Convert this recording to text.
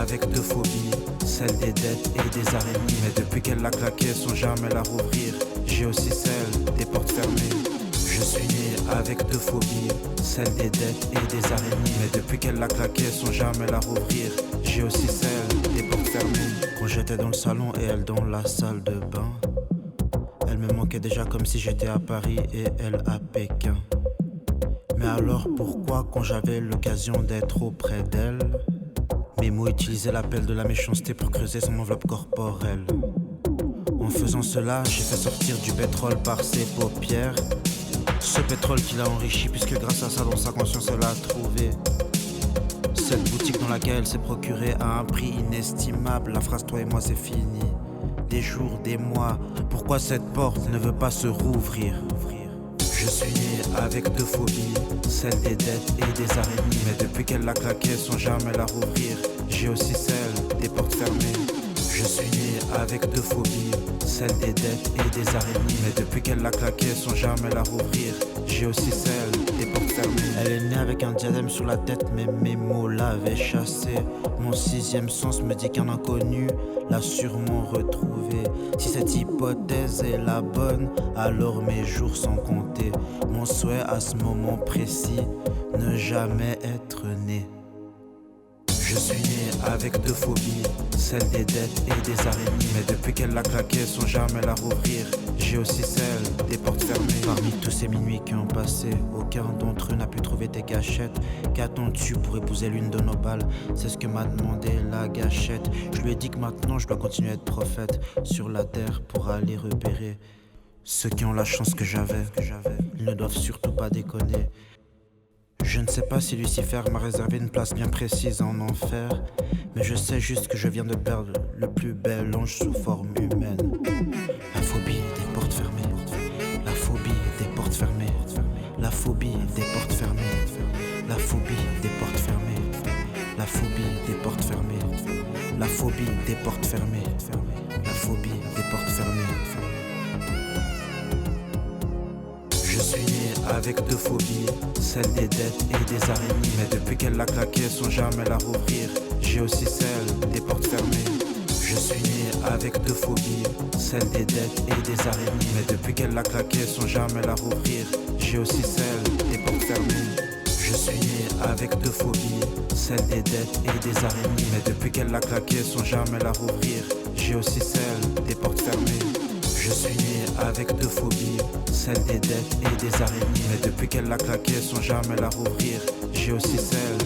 avec deux phobies, celle des dettes et des araignées. Mais depuis qu'elle l'a claquée sans jamais la rouvrir, j'ai aussi celle des portes fermées. Je suis né avec deux phobies, celle des dettes et des araignées. Mais depuis qu'elle l'a claquée sans jamais la rouvrir, j'ai aussi celle des portes fermées. Quand j'étais dans le salon et elle dans la salle de bain, elle me manquait déjà comme si j'étais à Paris et elle à Pékin. Mais alors pourquoi quand j'avais l'occasion d'être auprès d'elle, mes mots utilisaient l'appel de la méchanceté pour creuser son enveloppe corporelle. En faisant cela, j'ai fait sortir du pétrole par ses paupières, ce pétrole qui l'a enrichi puisque grâce à ça dans sa conscience elle a trouvé cette boutique dans laquelle elle s'est procurée à un prix inestimable. La phrase toi et moi c'est fini, des jours, des mois, pourquoi cette porte ne veut pas se rouvrir? Je suis né avec deux phobies, celle des dettes et des araignées. Mais depuis qu'elle l'a claquée sans jamais la rouvrir, j'ai aussi celle des portes fermées. Je suis né avec deux phobies, celle des dettes et des araignées. Mais depuis qu'elle l'a claquée sans jamais la rouvrir, j'ai aussi celle des portes fermées. Elle est née avec un diadème sur la tête, mais mes mots l'avaient chassée. Mon sixième sens me dit qu'un inconnu l'a sûrement retrouvée. Si cette hypothèse est la bonne, alors mes jours sont comptés. Mon souhait à ce moment précis, ne jamais être né. Je suis né avec deux phobies, celle des dettes et des araignées. Mais depuis qu'elle l'a claquée sans jamais la rouvrir, j'ai aussi celle des portes fermées. Parmi tous ces minuits qui ont passé, aucun d'entre eux n'a pu trouver tes gâchettes. Qu'attends-tu pour épouser l'une de nos balles? C'est ce que m'a demandé la gâchette. Je lui ai dit que maintenant je dois continuer à être prophète sur la terre pour aller repérer ceux qui ont la chance que j'avais. Ils ne doivent surtout pas déconner. Je ne sais pas si Lucifer m'a réservé une place bien précise en enfer, mais je sais juste que je viens de perdre le plus bel ange sous forme humaine. La phobie des portes fermées, la phobie des portes fermées, la phobie des portes fermées, la phobie des portes fermées, la phobie des portes fermées, la phobie des portes fermées, la phobie des portes fermées. Je suis né avec deux phobies, celle des dettes et des araignées. Mais depuis qu'elle l'a claquée sans jamais la rouvrir, j'ai aussi celle des portes fermées. Je suis né avec deux phobies, celle des dettes et des araignées. Mais depuis qu'elle l'a claquée sans jamais la rouvrir, j'ai aussi celle des portes fermées. Je suis né avec deux phobies, celle des dettes et des araignées. Mais depuis qu'elle l'a claquée sans jamais la rouvrir, j'ai aussi celle des portes fermées. Je suis né avec deux phobies, celle des dettes et des araignées. Mais depuis qu'elle l'a claquée sans jamais la rouvrir, j'ai aussi celle